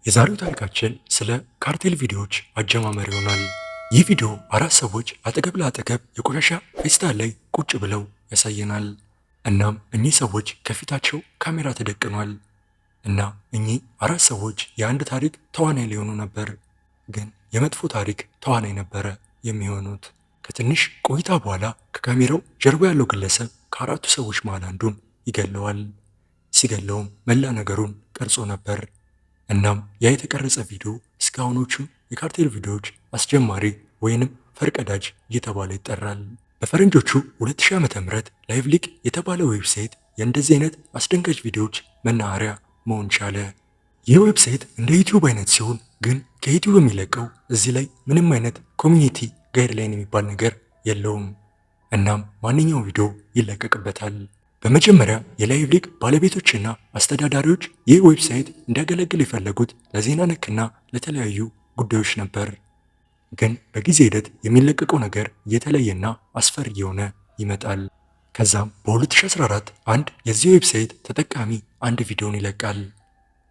የዛሬው ታሪካችን ስለ ካርቴል ቪዲዮዎች አጀማመር ይሆናል። ይህ ቪዲዮ አራት ሰዎች አጠገብ ለአጠገብ የቆሻሻ ፌስታል ላይ ቁጭ ብለው ያሳየናል። እናም እኚህ ሰዎች ከፊታቸው ካሜራ ተደቅኗል እና እኚህ አራት ሰዎች የአንድ ታሪክ ተዋናይ ሊሆኑ ነበር፣ ግን የመጥፎ ታሪክ ተዋናይ ነበረ የሚሆኑት። ከትንሽ ቆይታ በኋላ ከካሜራው ጀርባ ያለው ግለሰብ ከአራቱ ሰዎች መሃል አንዱን ይገለዋል። ሲገለውም መላ ነገሩን ቀርጾ ነበር። እናም ያ የተቀረጸ ቪዲዮ እስካሁኖቹ የካርቴል ቪዲዮዎች አስጀማሪ ወይንም ፈርቀዳጅ እየተባለ ይጠራል። በፈረንጆቹ 2000 ዓ.ም ላይቭ ሊክ የተባለ ዌብሳይት የእንደዚህ አይነት አስደንጋጭ ቪዲዮዎች መናኸሪያ መሆን ቻለ። ይህ ዌብሳይት እንደ ዩቲዩብ አይነት ሲሆን ግን ከዩቲዩብ የሚለቀው እዚህ ላይ ምንም አይነት ኮሚኒቲ ጋይድላይን የሚባል ነገር የለውም። እናም ማንኛውም ቪዲዮ ይለቀቅበታል። በመጀመሪያ የላይቭ ሊክ ባለቤቶችና አስተዳዳሪዎች ይህ ዌብሳይት እንዲያገለግል የፈለጉት ለዜና ነክና ለተለያዩ ጉዳዮች ነበር። ግን በጊዜ ሂደት የሚለቀቀው ነገር እየተለየና አስፈሪ የሆነ ይመጣል። ከዛም በ2014 አንድ የዚህ ዌብሳይት ተጠቃሚ አንድ ቪዲዮን ይለቃል።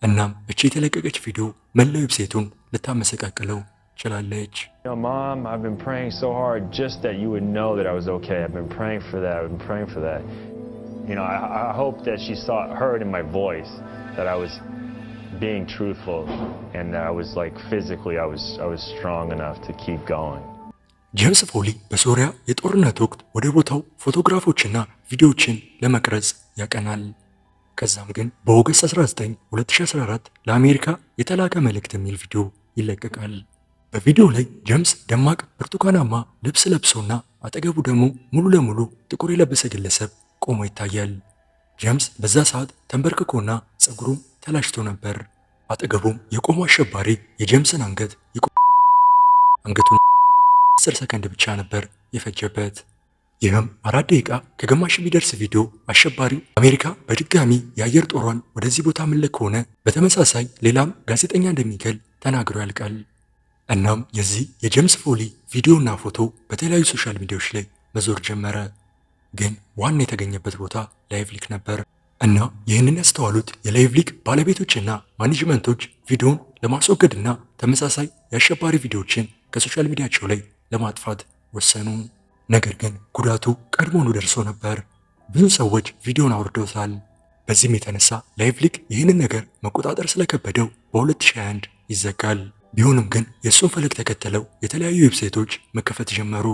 እናም እቺ የተለቀቀች ቪዲዮ መላው ዌብሳይቱን ልታመሰቃቅለው ችላለች። Mom, I've been praying so hard just that you would know that I was okay. I've been praying for that. I've been praying for that. I hope that she heard in my voice that I was being truthful and that I was physically I was strong enough to keep going. ጄምስ ፎሊ በሶሪያ የጦርነት ወቅት ወደ ቦታው ፎቶግራፎችና ቪዲዮዎችን ለመቅረጽ ያቀናል። ከዛም ግን በኦገስት 19 2014 ለአሜሪካ የተላከ መልእክት የሚል ቪዲዮ ይለቀቃል። በቪዲዮ ላይ ጄምስ ደማቅ ብርቱካናማ ልብስ ለብሶና አጠገቡ ደግሞ ሙሉ ለሙሉ ጥቁር የለበሰ ግለሰብ ቆሞ ይታያል። ጄምስ በዛ ሰዓት ተንበርክኮና ፀጉሩም ተላጭቶ ነበር። አጠገቡም የቆመው አሸባሪ የጄምስን አንገቱን 10 ሰከንድ ብቻ ነበር የፈጀበት። ይህም 4 ደቂቃ ከግማሽ የሚደርስ ቪዲዮ አሸባሪው አሜሪካ በድጋሚ የአየር ጦሯን ወደዚህ ቦታ ምልክ ከሆነ በተመሳሳይ ሌላም ጋዜጠኛ እንደሚገል ተናግሮ ያልቃል። እናም የዚህ የጄምስ ፎሊ ቪዲዮና ፎቶ በተለያዩ ሶሻል ሚዲያዎች ላይ መዞር ጀመረ። ግን ዋና የተገኘበት ቦታ ላይቭ ሊክ ነበር እና ይህንን ያስተዋሉት የላይቭ ሊክ ባለቤቶችና ማኔጅመንቶች ቪዲዮውን ለማስወገድና ተመሳሳይ የአሸባሪ ቪዲዮዎችን ከሶሻል ሚዲያቸው ላይ ለማጥፋት ወሰኑ። ነገር ግን ጉዳቱ ቀድሞውኑ ደርሶ ነበር። ብዙ ሰዎች ቪዲዮውን አውርደውታል። በዚህም የተነሳ ላይቭ ሊክ ይህንን ነገር መቆጣጠር ስለከበደው በ2021 ይዘጋል። ቢሆንም ግን የእሱን ፈለግ ተከተለው የተለያዩ ዌብሳይቶች መከፈት ጀመሩ።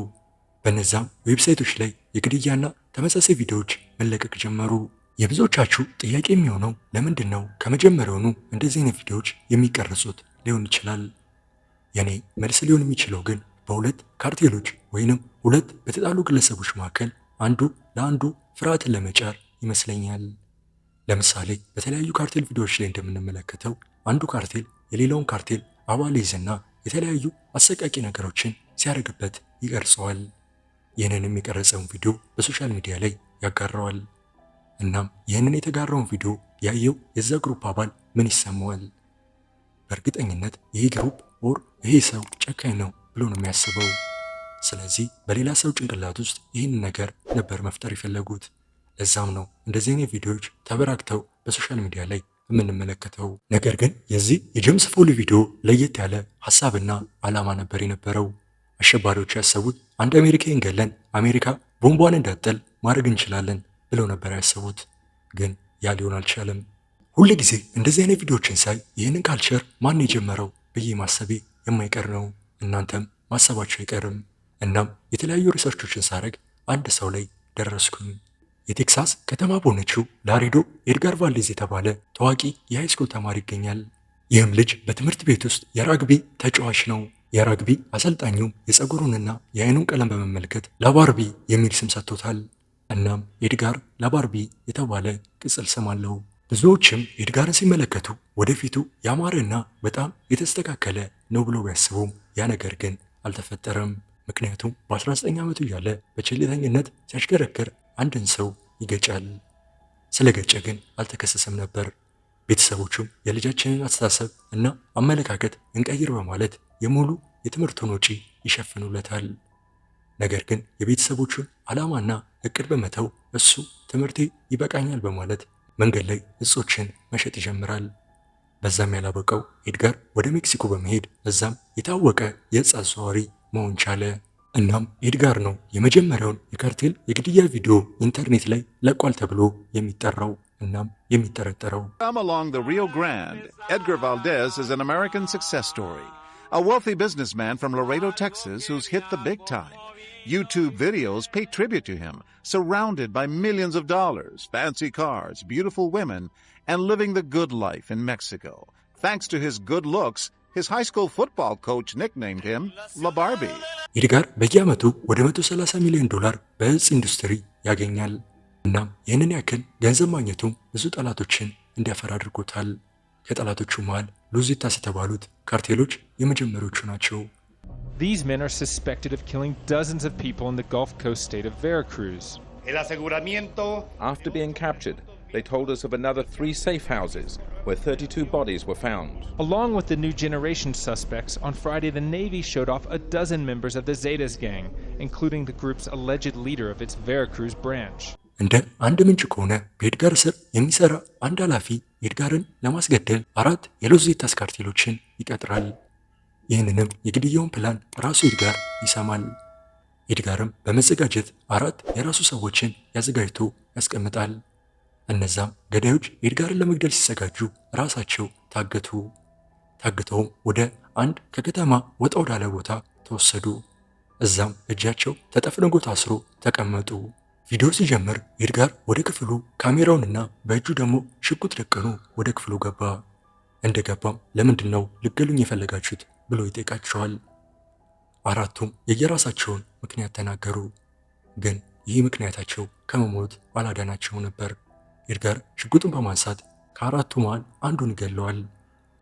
በነዛም ዌብሳይቶች ላይ የግድያና ተመሳሳይ ቪዲዮዎች መለቀቅ ጀመሩ። የብዙዎቻችሁ ጥያቄ የሚሆነው ለምንድን ነው ከመጀመሪያውኑ እንደዚህ አይነት ቪዲዮዎች የሚቀርጹት ሊሆን ይችላል። የኔ መልስ ሊሆን የሚችለው ግን በሁለት ካርቴሎች ወይንም ሁለት በተጣሉ ግለሰቦች መካከል አንዱ ለአንዱ ፍርሃትን ለመጫር ይመስለኛል። ለምሳሌ በተለያዩ ካርቴል ቪዲዮዎች ላይ እንደምንመለከተው አንዱ ካርቴል የሌላውን ካርቴል አባል ይዝና የተለያዩ አሰቃቂ ነገሮችን ሲያደርግበት ይቀርጸዋል። ይህንን የቀረጸውን ቪዲዮ በሶሻል ሚዲያ ላይ ያጋራዋል። እናም ይህንን የተጋራውን ቪዲዮ ያየው የዛ ግሩፕ አባል ምን ይሰማዋል? በእርግጠኝነት ይህ ግሩፕ ይሄ ሰው ጨካኝ ነው ብሎ ነው የሚያስበው። ስለዚህ በሌላ ሰው ጭንቅላት ውስጥ ይህንን ነገር ነበር መፍጠር የፈለጉት። ለዛም ነው እንደዚህ አይነት ቪዲዮዎች ተበራክተው በሶሻል ሚዲያ ላይ የምንመለከተው። ነገር ግን የዚህ የጄምስ ፎሊ ቪዲዮ ለየት ያለ ሐሳብና ዓላማ ነበር የነበረው። አሸባሪዎች ያሰቡት አንድ አሜሪካን ገለን አሜሪካ ቦምቧን እንዳትጥል ማድረግ እንችላለን ብለው ነበር ያሰቡት። ግን ያ ሊሆን አልቻለም። ሁል ጊዜ እንደዚህ አይነት ቪዲዮዎችን ሳይ ይህንን ካልቸር ማን የጀመረው ብዬ ማሰቤ የማይቀር ነው። እናንተም ማሰባቸው አይቀርም። እናም የተለያዩ ሪሰርቾችን ሳረግ አንድ ሰው ላይ ደረስኩኝ። የቴክሳስ ከተማ በሆነችው ላሬዶ ኤድጋር ቫልዴዝ የተባለ ታዋቂ የሃይስኩል ተማሪ ይገኛል። ይህም ልጅ በትምህርት ቤት ውስጥ የራግቢ ተጫዋች ነው። የራግቢ አሰልጣኙም የፀጉሩንና የአይኑን ቀለም በመመልከት ላባርቢ የሚል ስም ሰጥቶታል። እናም ኤድጋር ላባርቢ የተባለ ቅጽል ስም አለው። ብዙዎችም ኤድጋርን ሲመለከቱ ወደፊቱ ያማረና በጣም የተስተካከለ ነው ብሎ ቢያስቡም ያ ነገር ግን አልተፈጠረም። ምክንያቱም በ19 ዓመቱ እያለ በቸልተኝነት ሲያሽከረክር አንድን ሰው ይገጫል። ስለገጨ ግን አልተከሰሰም ነበር። ቤተሰቦቹም የልጃችንን አስተሳሰብ እና አመለካከት እንቀይር በማለት የሙሉ የትምህርቱን ወጪ ይሸፍኑለታል። ነገር ግን የቤተሰቦቹን ዓላማና እቅድ በመተው እሱ ትምህርቴ ይበቃኛል በማለት መንገድ ላይ እጾችን መሸጥ ይጀምራል። በዛም ያላበቀው ኤድጋር ወደ ሜክሲኮ በመሄድ እዛም የታወቀ የዕፅ አዘዋዋሪ መሆን ቻለ። እናም ኤድጋር ነው የመጀመሪያውን የካርቴል የግድያ ቪዲዮ ኢንተርኔት ላይ ለቋል ተብሎ የሚጠራው እናም የሚጠረጠረው። Come along the Rio Grande, Edgar Valdez is an American success story. A wealthy businessman from Laredo, Texas, who's hit the big time. YouTube videos pay tribute to him, surrounded by millions of dollars, fancy cars, beautiful women, and living the good life in Mexico. Thanks to his good looks, his high school football coach nicknamed him La Barbie. ኤድጋር በየዓመቱ ወደ $130 ሚሊዮን በዕፅ ኢንዱስትሪ ያገኛል። እናም ይህንን ያክል ገንዘብ ማግኘቱ ብዙ ጠላቶችን እንዲያፈራ አድርጎታል። ከጠላቶቹ መሃል ሉዚታስ የተባሉት ካርቴሎች የመጀመሪያዎቹ ናቸው። These men are suspected of killing dozens of people in the Gulf Coast state of Veracruz. After being captured, they told us of another 3 safe houses where 32 bodies were found. Along with the new generation suspects, on Friday the Navy showed off a dozen members of the Zetas gang, including the group's alleged leader of its Veracruz branch. እንደ አንድ ምንጭ ከሆነ በኤድጋር ስር የሚሰራ አንድ ኃላፊ ኤድጋርን ለማስገደል 4 የሎስ ዜታስ ካርቴሎችን ይቀጥራል። ይህንንም የግድያውን ፕላን ራሱ ኤድጋር ይሰማል። ኤድጋርም በመዘጋጀት 4 የራሱ ሰዎችን ያዘጋጅቶ ያስቀምጣል። እነዛም ገዳዮች ኤድጋርን ለመግደል ሲዘጋጁ ራሳቸው ታገቱ። ታግተውም ወደ አንድ ከከተማ ወጣ ወዳለ ቦታ ተወሰዱ። እዛም እጃቸው ተጠፍንጎ ታስሮ ተቀመጡ። ቪዲዮ ሲጀምር ኤድጋር ወደ ክፍሉ ካሜራውንና በእጁ ደግሞ ሽጉጥ ደቅኖ ወደ ክፍሉ ገባ። እንደገባም ለምንድን ነው ልገሉኝ የፈለጋችሁት ብሎ ይጠይቃቸዋል። 4ቱም የየራሳቸውን ምክንያት ተናገሩ። ግን ይህ ምክንያታቸው ከመሞት አላዳናቸው ነበር። ኤድጋር ሽጉጡን በማንሳት ከ4ቱ መሃል አንዱን ይገለዋል።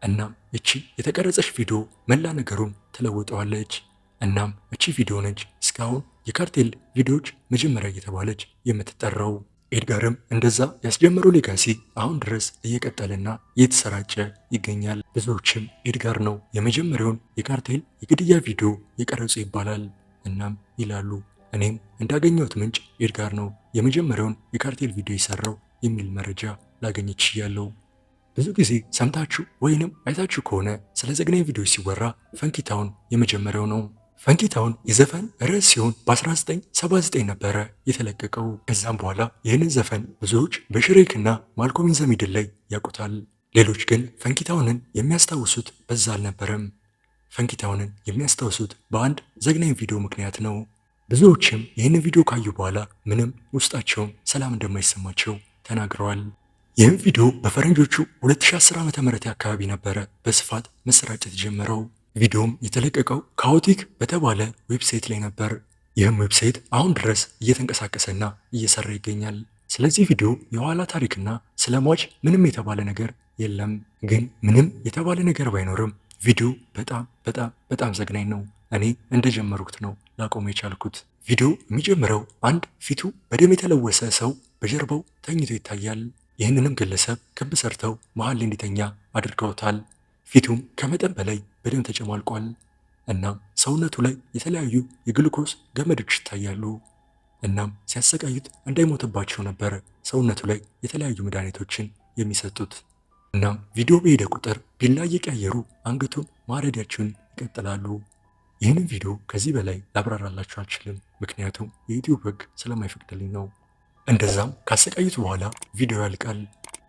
እናም እቺ የተቀረጸች ቪዲዮ መላ ነገሩን ትለውጠዋለች። እናም እቺ ቪዲዮ ነች እስካሁን የካርቴል ቪዲዮዎች መጀመሪያ እየተባለች የምትጠራው። ኤድጋርም እንደዛ ያስጀመረው ሌጋሲ አሁን ድረስ እየቀጠለና እየተሰራጨ ይገኛል። ብዙዎችም ኤድጋር ነው የመጀመሪያውን የካርቴል የግድያ ቪዲዮ የቀረጹ ይባላል። እናም ይላሉ እኔም እንዳገኘሁት ምንጭ ኤድጋር ነው የመጀመሪያውን የካርቴል ቪዲዮ የሰራው የሚል መረጃ ላገኝ ችያለሁ። ብዙ ጊዜ ሰምታችሁ ወይንም አይታችሁ ከሆነ ስለ ዘግናኝ ቪዲዮ ሲወራ ፈንኪታውን የመጀመሪያው ነው። ፈንኪታውን የዘፈን ርዕስ ሲሆን በ1979 ነበረ የተለቀቀው። ከዛም በኋላ ይህንን ዘፈን ብዙዎች በሽሬክና ማልኮም ኢን ዘ ሚድል ላይ ያውቁታል። ሌሎች ግን ፈንኪታውንን የሚያስታውሱት በዛ አልነበረም። ፈንኪታውንን የሚያስታውሱት በአንድ ዘግናኝ ቪዲዮ ምክንያት ነው። ብዙዎችም ይህንን ቪዲዮ ካዩ በኋላ ምንም ውስጣቸውን ሰላም እንደማይሰማቸው ተናግረዋል። ይህም ቪዲዮ በፈረንጆቹ 2010 ዓ.ም አካባቢ ነበረ በስፋት መሰራጨት ጀመረው። ቪዲዮም የተለቀቀው ካኦቲክ በተባለ ዌብሳይት ላይ ነበር። ይህም ዌብሳይት አሁን ድረስ እየተንቀሳቀሰና እየሰራ ይገኛል። ስለዚህ ቪዲዮ የኋላ ታሪክና ስለ ሟች ምንም የተባለ ነገር የለም። ግን ምንም የተባለ ነገር ባይኖርም ቪዲዮ በጣም ዘግናኝ ነው። እኔ እንደጀመሩት ነው ላቆም የቻልኩት። ቪዲዮ የሚጀምረው አንድ ፊቱ በደም የተለወሰ ሰው በጀርባው ተኝቶ ይታያል። ይህንንም ግለሰብ ክብ ሰርተው መሃል ላይ እንዲተኛ አድርገውታል። ፊቱም ከመጠን በላይ በደም ተጨማልቋል። እናም ሰውነቱ ላይ የተለያዩ የግሉኮስ ገመዶች ይታያሉ። እናም ሲያሰቃዩት እንዳይሞትባቸው ነበር ሰውነቱ ላይ የተለያዩ መድኃኒቶችን የሚሰጡት። እናም ቪዲዮ በሄደ ቁጥር ቢላ እየቀያየሩ አንገቱን ማረዳቸውን ይቀጥላሉ። ይህንን ቪዲዮ ከዚህ በላይ ላብራራላችሁ አልችልም፣ ምክንያቱም የዩቲዩብ ሕግ ስለማይፈቅድልኝ ነው። እንደዛም ካሰቃዩት በኋላ ቪዲዮ ያልቃል።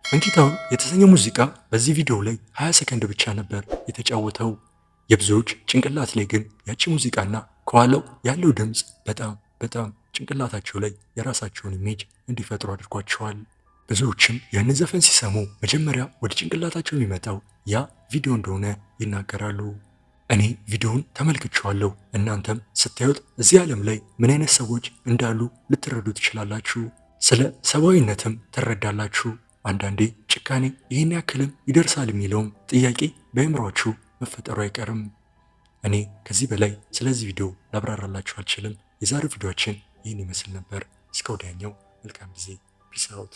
ፈንኪታውን የተሰኘ ሙዚቃ በዚህ ቪዲዮ ላይ 20 ሰከንድ ብቻ ነበር የተጫወተው። የብዙዎች ጭንቅላት ላይ ግን ያቺ ሙዚቃና ከኋላው ያለው ድምፅ በጣም ጭንቅላታቸው ላይ የራሳቸውን ኢሜጅ እንዲፈጥሩ አድርጓቸዋል። ብዙዎችም ያንን ዘፈን ሲሰሙ መጀመሪያ ወደ ጭንቅላታቸው የሚመጣው ያ ቪዲዮ እንደሆነ ይናገራሉ። እኔ ቪዲዮውን ተመልክቼዋለሁ። እናንተም ስታዩት እዚህ ዓለም ላይ ምን አይነት ሰዎች እንዳሉ ልትረዱ ትችላላችሁ። ስለ ሰብአዊነትም ትረዳላችሁ። አንዳንዴ ጭካኔ ይህን ያክልም ይደርሳል የሚለውም ጥያቄ በአእምሯችሁ መፈጠሩ አይቀርም። እኔ ከዚህ በላይ ስለዚህ ቪዲዮ ላብራራላችሁ አልችልም። የዛሬው ቪዲዮአችን ይህን ይመስል ነበር። እስከ ወዲያኛው መልካም ጊዜ። ፒስ አውት።